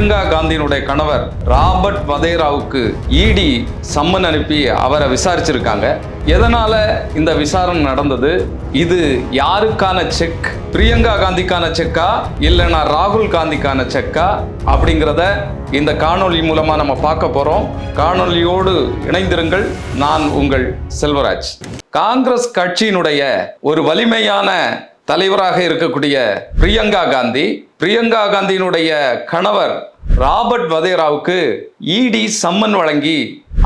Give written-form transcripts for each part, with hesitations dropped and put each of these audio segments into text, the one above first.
பிரியங்கா காந்தியினுடைய கணவர் ராபர்ட் வதேராவுக்கு இடி சம்மன் அனுப்பி அவரை விசாரிச்சிருக்காங்க. எதனால இந்த விசாரணை நடந்தது? இது யாருக்கான செக்? பிரியங்கா காந்திக்கான செக்கா இல்லைன்னா ராகுல் காந்திக்கான செக்கா அப்படிங்கிறத இந்த காணொளி மூலமா நம்ம பார்க்க போறோம். காணொளியோடு இணைந்திருங்கள். நான் உங்கள் செல்வராஜ். காங்கிரஸ் கட்சியினுடைய ஒரு வலிமையான தலைவராக இருக்கக்கூடிய பிரியங்கா காந்தியினுடைய கணவர் ராபர்ட் வதேராவுக்கு இடி சம்மன் வழங்கி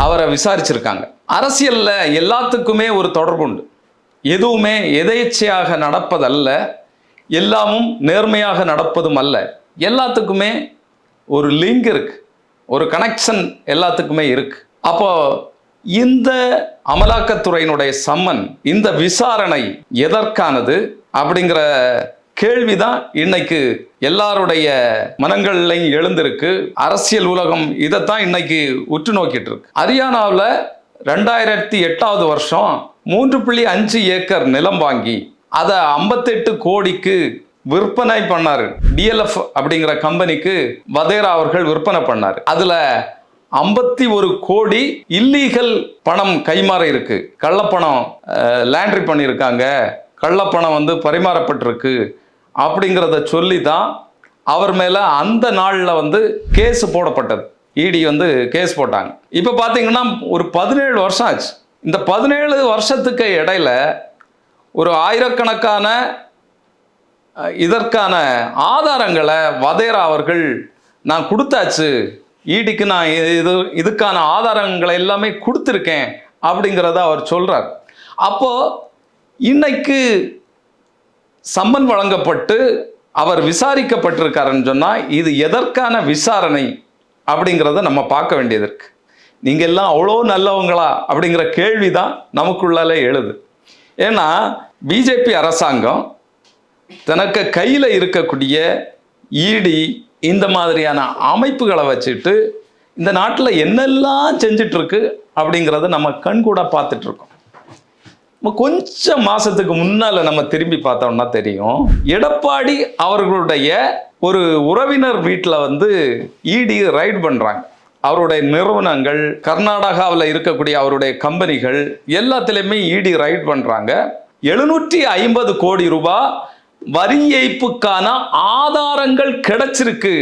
அவரை விசாரிச்சிருக்காங்க. அரசியல்ல எல்லாத்துக்குமே ஒரு தொடர்பு உண்டு. எதுவுமே எதேச்சையாக நடப்பதல்ல, எல்லாமும் நேர்மையாக நடப்பதும் அல்ல. எல்லாத்துக்குமே ஒரு லிங்க் இருக்கு, ஒரு கனெக்ஷன் எல்லாத்துக்குமே இருக்கு. அப்போ இந்த அமலாக்கத்துறையினுடைய சம்மன், இந்த விசாரணை எதற்கானது அப்படிங்கிற கேள்விதான் இன்னைக்கு எல்லாருடைய மனங்கள்லையும் எழுந்திருக்கு. அரசியல் உலகம் இதைத்தான் இன்னைக்கு உற்று நோக்கிட்டு இருக்கு. ஹரியானாவில் 2008 வருஷம் 3.5 ஏக்கர் நிலம் வாங்கி அதை 58 கோடிக்கு விற்பனை பண்ணாரு. DLF அப்படிங்கிற கம்பெனிக்கு வதேரா அவர்கள் விற்பனை பண்ணாரு. அதுல 51 கோடி இல்லீகல் பணம் கைமாற இருக்கு. கள்ளப்பணம் லேண்ட்ரி பண்ணியிருக்காங்க, கள்ளப்பணம் பரிமாறப்பட்டிருக்கு அப்படிங்கிறத சொல்லி தான் அவர் மேல அந்த நாளில் கேஸ் போடப்பட்டது. இடி கேஸ் போட்டாங்க. இப்போ பார்த்தீங்கன்னா ஒரு 17 வருஷம் ஆச்சு. இந்த 17 வருஷத்துக்கு இடையில ஒரு ஆயிரக்கணக்கான இதற்கான ஆதாரங்களை வதேரா அவர்கள் நான் கொடுத்தாச்சு, ஈடிக்கு நான் இதுக்கான ஆதாரங்களை எல்லாமே கொடுத்துருக்கேன் அப்படிங்கிறத அவர் சொல்றார். அப்போ இன்னைக்கு சம்மன் வழங்கப்பட்டு அவர் விசாரிக்கப்பட்டிருக்காருன்னு சொன்னால் இது எதற்கான விசாரணை அப்படிங்கிறத நம்ம பார்க்க வேண்டியது இருக்கு. நீங்கள் எல்லாம் அவ்வளோ நல்லவங்களா அப்படிங்கிற கேள்வி தான் நமக்குள்ளாலே எழுது. ஏன்னா பிஜேபி அரசாங்கம் தனக்கு கையில் இருக்கக்கூடிய இடி இந்த மாதிரியான அமைப்புகளை வச்சுட்டு இந்த நாட்டில் என்னெல்லாம் செஞ்சிட்ருக்கு அப்படிங்கிறத நம்ம கண்கூட பார்த்துட்டு இருக்கோம். கொஞ்சம் மாசத்துக்கு முன்னால நம்ம திரும்பி பார்த்தோம்னா தெரியும், எடப்பாடி அவர்களுடைய ஒரு உறவினர் வீட்டில் இடி ரைட் பண்றாங்க. அவருடைய நிறுவனங்கள், கர்நாடகாவில் இருக்கக்கூடிய அவருடைய கம்பெனிகள் எல்லாத்திலையுமே இடி ரைட் பண்றாங்க. 750 கோடி ரூபாய் வரி ஏய்ப்புக்கான ஆதாரங்கள் கிடைச்சிருக்கு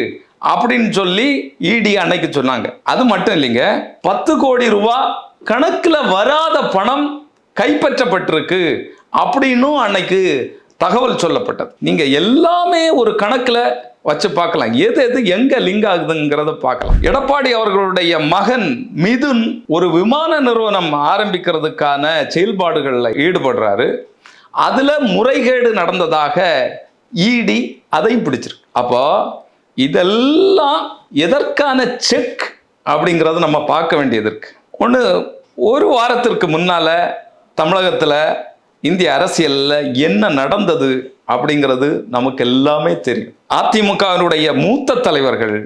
அப்படின்னு சொல்லி இடி அன்னைக்கு சொன்னாங்க. அது மட்டும் இல்லைங்க, 10 கோடி ரூபாய் கணக்குல வராத பணம் கைப்பற்றப்பட்டிருக்கு அப்படின்னும் அன்னைக்கு தகவல் சொல்லப்பட்டது. நீங்க எல்லாமே ஒரு கணக்குல வச்சு பார்க்கலாம், எது எது எங்க லிங்க் ஆகுதுங்கிறத பார்க்கலாம். எடப்பாடி அவர்களுடைய மகன் மிதுன் ஒரு விமான நிறுவனம் ஆரம்பிக்கிறதுக்கான செயல்பாடுகளில் ஈடுபடுறாரு. அதுல முறைகேடு நடந்ததாக இடி அதையும் பிடிச்சிருக்கு. அப்போ இதெல்லாம் எதற்கான செக் அப்படிங்கிறத நம்ம பார்க்க வேண்டியது இருக்கு. ஒரு வாரத்திற்கு முன்னால தமிழகத்தில் இந்திய அரசியலில் என்ன நடந்தது அப்படிங்கிறது நமக்கு எல்லாமே தெரியும். அதிமுகவினுடைய மூத்த தலைவர்கள்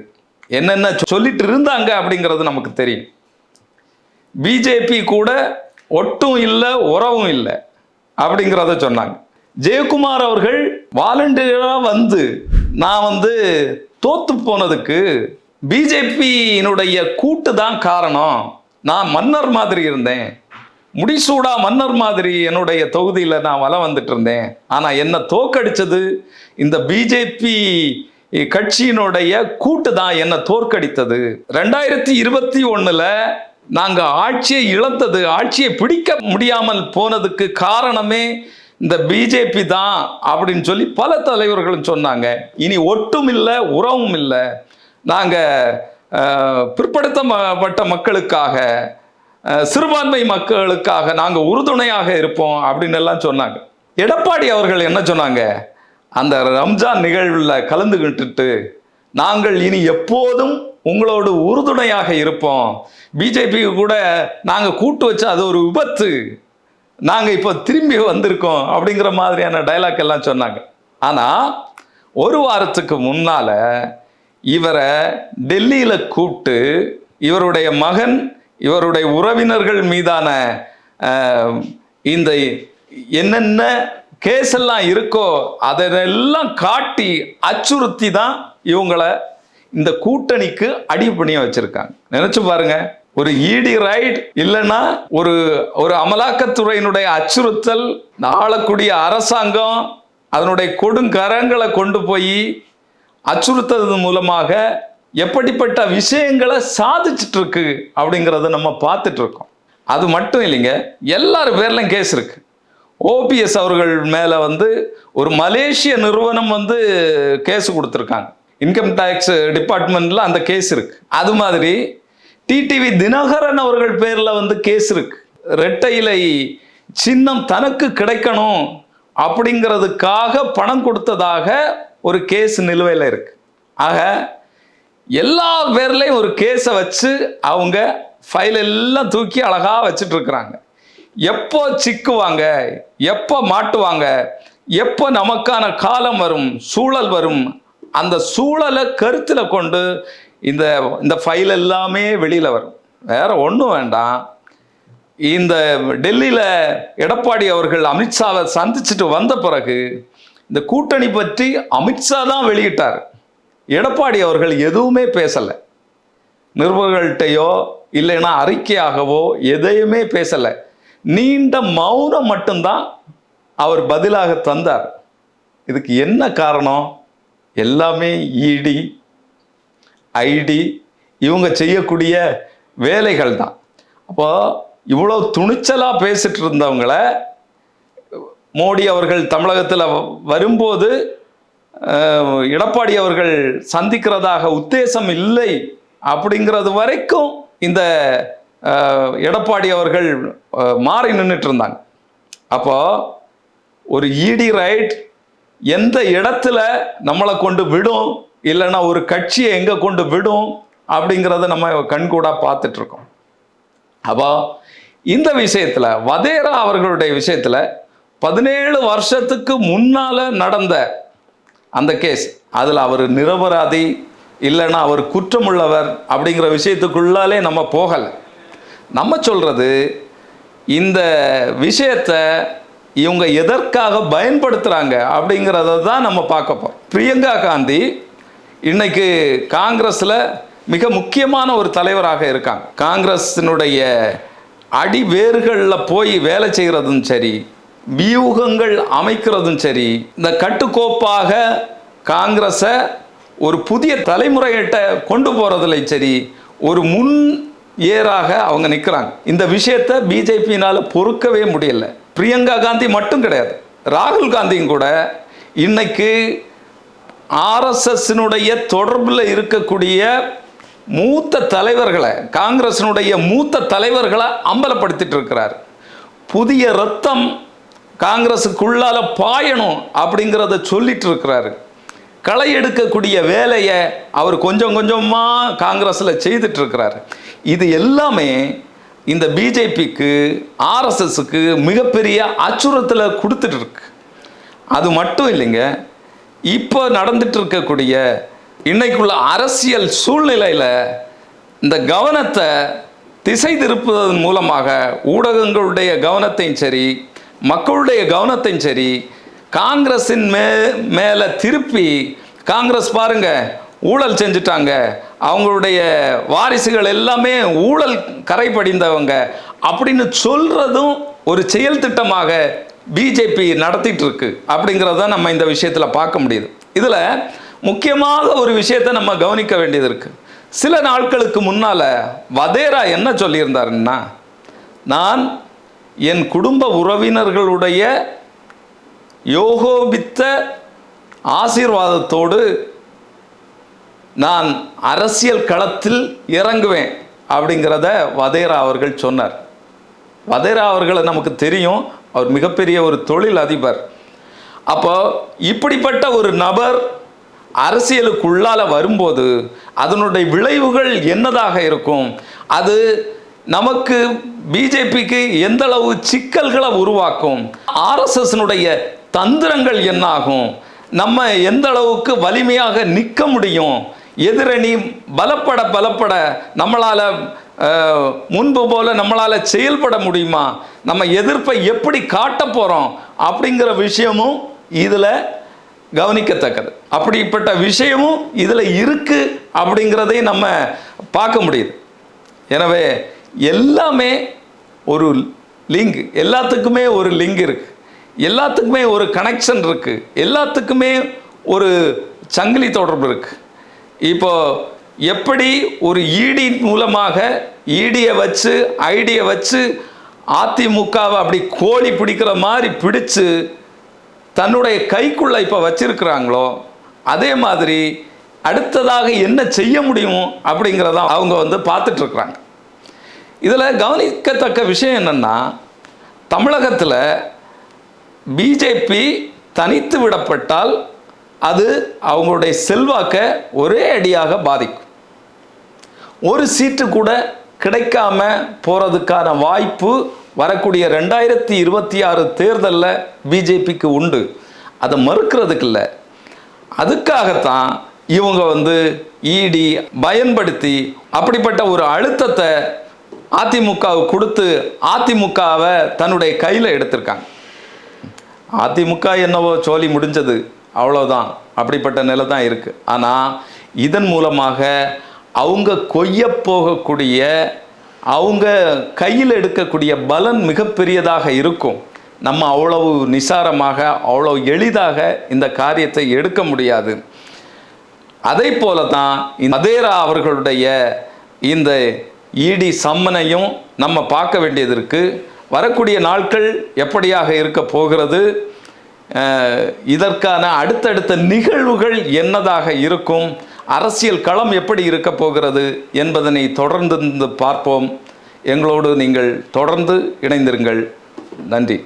என்னென்ன சொல்லிட்டு இருந்தாங்க அப்படிங்கிறது நமக்கு தெரியும். பிஜேபி கூட ஒட்டும் இல்லை உறவும் இல்லை அப்படிங்கிறத சொன்னாங்க. ஜெயக்குமார் அவர்கள் வாலண்டியராக நான் தோத்து போனதுக்கு பிஜேபியினுடைய கூட்டு தான் காரணம், நான் மன்னர் மாதிரி இருந்தேன், முடிசூடா மன்னர் மாதிரி என்னுடைய தொகுதியில் நான் வலம் வந்துட்டு இருந்தேன், ஆனால் என்ன தோற்கடிச்சது இந்த பிஜேபி கட்சியினுடைய கூட்டு தான் என்ன தோற்கடித்தது. 2021 நாங்கள் ஆட்சியை இழந்தது, ஆட்சியை பிடிக்க முடியாமல் போனதுக்கு காரணமே இந்த பிஜேபி தான் அப்படின்னு சொல்லி பல தலைவர்களும் சொன்னாங்க. இனி ஒட்டும் இல்லை உறவும் இல்லை, நாங்கள் பிற்படுத்தப்பட்ட மக்களுக்காக, சிறுபான்மை மக்களுக்காக நாங்கள் உறுதுணையாக இருப்போம் அப்படின்னு எல்லாம் சொன்னாங்க. எடப்பாடி அவர்கள் என்ன சொன்னாங்க, அந்த ரம்ஜான் நிகழ்வில் கலந்துகிட்டு நாங்கள் இனி எப்போதும் உங்களோடு உறுதுணையாக இருப்போம், பிஜேபி கூட நாங்கள் கூட்டு வச்சா அது ஒரு விபத்து, நாங்கள் இப்போ திரும்பி வந்திருக்கோம் அப்படிங்கிற மாதிரியான டைலாக் எல்லாம் சொன்னாங்க. ஆனால் ஒரு வாரத்துக்கு முன்னால இவரை டெல்லியில் கூப்பிட்டு இவருடைய மகன், இவருடைய உறவினர்கள் மீதான இந்த என்னென்ன கேஸ் எல்லாம் இருக்கோ அதெல்லாம் காட்டி அச்சுறுத்தி தான் இவங்களை இந்த கூட்டணிக்கு அடிபணிய வச்சிருக்காங்க. நினைச்சு பாருங்க, ஒரு இடி ரைட் இல்லைன்னா ஒரு ஒரு அமலாக்கத்துறையினுடைய அச்சுறுத்தல், ஆளக்கூடிய அரசாங்கம் அதனுடைய கொடுங்கரங்களை கொண்டு போய் அச்சுறுத்தது மூலமாக எப்படிப்பட்ட விஷயங்களை சாதிச்சுட்டு இருக்கு அப்படிங்கிறத நம்ம பார்த்துட்டு இருக்கோம். அது மட்டும் இல்லைங்க, எல்லாரும் பேர்லையும் கேஸ் இருக்கு. ஓபிஎஸ் அவர்கள் மேல ஒரு மலேசிய நிறுவனம் கேஸ் கொடுத்துருக்காங்க. இன்கம் டேக்ஸ் டிபார்ட்மெண்ட்ல அந்த கேஸ் இருக்கு. அது மாதிரி டிடிவி தினகரன் அவர்கள் பேர்ல கேஸ் இருக்கு. இரட்டை இலை சின்னம் தனக்கு கிடைக்கணும் அப்படிங்கிறதுக்காக பணம் கொடுத்ததாக ஒரு கேஸ் நிலுவையில் இருக்கு. ஆக எல்லா பேர்லையும் ஒரு கேஸை வச்சு அவங்க ஃபைல் எல்லாம் தூக்கி அழகா வச்சுட்டு இருக்கிறாங்க. எப்போ சிக்குவாங்க, எப்போ மாட்டுவாங்க, எப்போ நமக்கான காலம் வரும், சூழல் வரும், அந்த சூழலை கருத்தில் கொண்டு இந்த இந்த ஃபைல் எல்லாமே வெளியில வரும். வேற ஒன்றும் வேண்டாம். இந்த டெல்லியில் எடப்பாடி அவர்கள் அமித்ஷாவை சந்திச்சுட்டு வந்த பிறகு இந்த கூட்டணி பற்றி அமித்ஷா தான் வெளியிட்டார். எடப்பாடி அவர்கள் எதுவுமே பேசலை. நிருபர்கள்ட்டையோ இல்லைன்னா அறிக்கையாகவோ எதையுமே பேசலை. நீண்ட மௌனம் மட்டும்தான் அவர் பதிலாக தந்தார். இதுக்கு என்ன காரணம்? எல்லாமே இடி, ஐடி இவங்க செய்யக்கூடிய வேலைகள் தான். அப்போ இவ்வளோ துணிச்சலாக பேசிட்டு இருந்தவங்கள மோடி அவர்கள் தமிழகத்தில் வரும்போது எடப்பாடி அவர்கள் சந்திக்கிறதாக உத்தேசம் இல்லை அப்படிங்கிறது வரைக்கும் இந்த எடப்பாடி அவர்கள் மாறி நின்றுட்டு இருந்தாங்க. அப்போ ஒரு இடி ரைட் எந்த இடத்துல நம்மளை கொண்டு விடும், இல்லைன்னா ஒரு கட்சியை எங்கே கொண்டு விடும் அப்படிங்கிறத நம்ம கண்கூடா பார்த்துட்டு இருக்கோம். அப்போ இந்த விஷயத்தில் வதேரா அவர்களுடைய விஷயத்தில் 17 வருஷத்துக்கு முன்னால நடந்த அந்த கேஸ், அதில் அவர் நிரபராதி இல்லைன்னா அவர் குற்றமுள்ளவர் அப்படிங்கிற விஷயத்துக்குள்ளாலே நம்ம போகலை. நம்ம சொல்றது இந்த விஷயத்தை இவங்க எதற்காக பயன்படுத்துகிறாங்க அப்படிங்கிறத தான் நம்ம பார்க்க போகிறோம். பிரியங்கா காந்தி இன்னைக்கு காங்கிரஸில் மிக முக்கியமான ஒரு தலைவராக இருக்காங்க. காங்கிரஸினுடைய அடி வேர்களில் போய் வேலை செய்கிறதும் சரி, வியூகங்கள் அமைக்கிறதும் சரி, இந்த கட்டுக்கோப்பாக காங்கிரஸை ஒரு புதிய தலைமுறைகிட்ட கொண்டு போகிறதுலையும் சரி, ஒரு முன் ஏறாக அவங்க நிற்கிறாங்க. இந்த விஷயத்தை பிஜேபியினால் பொறுக்கவே முடியல. பிரியங்கா காந்தி மட்டும் கிடையாது, ராகுல் காந்தியும் கூட இன்னைக்கு ஆர்எஸ்எஸ்னுடைய தொடர்பில் இருக்கக்கூடிய மூத்த தலைவர்களை, காங்கிரஸினுடைய மூத்த தலைவர்களை அம்பலப்படுத்திட்டு இருக்கிறார். புதிய ரத்தம் காங்கிரஸுக்குள்ளால பாயணும் அப்படிங்கிறத சொல்லிட்டு இருக்கிறாரு. களை எடுக்கக்கூடிய வேலையை அவர் கொஞ்சம் கொஞ்சமாக காங்கிரஸில் செய்துட்டு இருக்கிறார். இது எல்லாமே இந்த பிஜேபிக்கு, ஆர்எஸ்எஸ்க்கு மிகப்பெரிய அச்சுறுத்தலை கொடுத்துட்டு இருக்கு. அது மட்டும் இல்லைங்க, இப்போ நடந்துட்டு இருக்கக்கூடிய இன்னைக்குள்ள அரசியல் சூழ்நிலையில் இந்த கவனத்தை திசை திருப்புவதன் மூலமாக ஊடகங்களுடைய கவனத்தையும் சரி, மக்களுடைய கவனத்தையும் சரி காங்கிரஸின் மேலே திருப்பி, காங்கிரஸ் பாருங்க ஊழல் செஞ்சுட்டாங்க, அவங்களுடைய வாரிசுகள் எல்லாமே ஊழல் கரை படிந்தவங்க அப்படின்னு சொல்றதும் ஒரு செயல் திட்டமாக பிஜேபி நடத்திட்டு இருக்கு அப்படிங்கிறத நம்ம இந்த விஷயத்தில் பார்க்க முடியுது. இதில் முக்கியமாக ஒரு விஷயத்தை நம்ம கவனிக்க வேண்டியது இருக்கு. சில நாட்களுக்கு முன்னால் வதேரா என்ன சொல்லியிருந்தாருன்னா, நான் என் குடும்ப உறவினர்களுடைய யோகோபித்த ஆசீர்வாதத்தோடு நான் அரசியல் களத்தில் இறங்குவேன் அப்படிங்கிறத வதேரா அவர்கள் சொன்னார். வதேரா அவர்களை நமக்கு தெரியும், அவர் மிகப்பெரிய ஒரு தொழில் அதிபர். அப்போ இப்படிப்பட்ட ஒரு நபர் அரசியலுக்குள்ளால வரும்போது அதனுடைய விளைவுகள் என்னதாக இருக்கும், அது நமக்கு பிஜேபிக்கு எந்த அளவு சிக்கல்களை உருவாக்கும், ஆர்எஸ்எஸ்னுடைய தந்திரங்கள் என்னாகும், நம்ம எந்த அளவுக்கு வலிமையாக நிற்க முடியும், எதிரணி பலப்பட நம்மளால் முன்பு போல நம்மளால் செயல்பட முடியுமா, நம்ம எதிர்ப்பை எப்படி காட்ட போகிறோம் அப்படிங்கிற விஷயமும் இதில் கவனிக்கத்தக்கது. அப்படிப்பட்ட விஷயமும் இதில் இருக்கு அப்படிங்கிறதை நம்ம பார்க்க முடியுது. எனவே எல்லாமே ஒரு லிங்க், எல்லாத்துக்குமே ஒரு லிங்க் இருக்கு, எல்லாத்துக்குமே ஒரு கனெக்ஷன் இருக்கு, எல்லாத்துக்குமே ஒரு சங்கிலி தொடர்பு இருக்கு. இப்போ எப்படி ஒரு இடி மூலமாக இடியை வச்சு ஐடியை வச்சு அதிமுகவை அப்படி கோழி பிடிக்கிற மாதிரி பிடிச்சு தன்னுடைய கைக்குள்ள இப்போ வச்சிருக்கிறாங்களோ, அதே மாதிரி அடுத்ததாக என்ன செய்ய முடியும் அப்படிங்கிறத அவங்க பார்த்துட்டு இருக்கிறாங்க. இதில் கவனிக்கத்தக்க விஷயம் என்னன்னா, தமிழகத்தில் பிஜேபி தனித்து விடப்பட்டால் அது அவங்களுடைய செல்வாக்கை ஒரே அடியாக பாதிக்கும். ஒரு சீட்டு கூட கிடைக்காம போகிறதுக்கான வாய்ப்பு வரக்கூடிய 2026 தேர்தலில் பிஜேபிக்கு உண்டு. அதை மறுக்கிறதுக்கு இல்லை. அதுக்காகத்தான் இவங்க இடி பயன்படுத்தி அப்படிப்பட்ட ஒரு அழுத்தத்தை அதிமுகவுக்கு கொடுத்து அதிமுகவை தன்னுடைய கையில் எடுத்திருக்காங்க. அதிமுக என்னவோ சோலி முடிஞ்சது, அவ்வளோதான், அப்படிப்பட்ட நிலை தான் இருக்குது. ஆனால் இதன் மூலமாக அவங்க கொய்ய போகக்கூடிய, அவங்க கையில் எடுக்கக்கூடிய பலன் மிகப்பெரியதாக இருக்கும். நம்ம அவ்வளவு நிசாரமாக அவ்வளவு எளிதாக இந்த காரியத்தை எடுக்க முடியாது. அதை போல தான் வதேரா அவர்களுடைய இந்த இடி சம்மனையும் நம்ம பார்க்க வேண்டியது இருக்குது. வரக்கூடிய நாட்கள் எப்படியாக இருக்க போகிறது, இதற்கான அடுத்தடுத்த நிகழ்வுகள் என்னதாக இருக்கும், அரசியல் களம் எப்படி இருக்க போகிறது என்பதனை தொடர்ந்து பார்ப்போம். எங்களோடு நீங்கள் தொடர்ந்து இணைந்திருங்கள். நன்றி.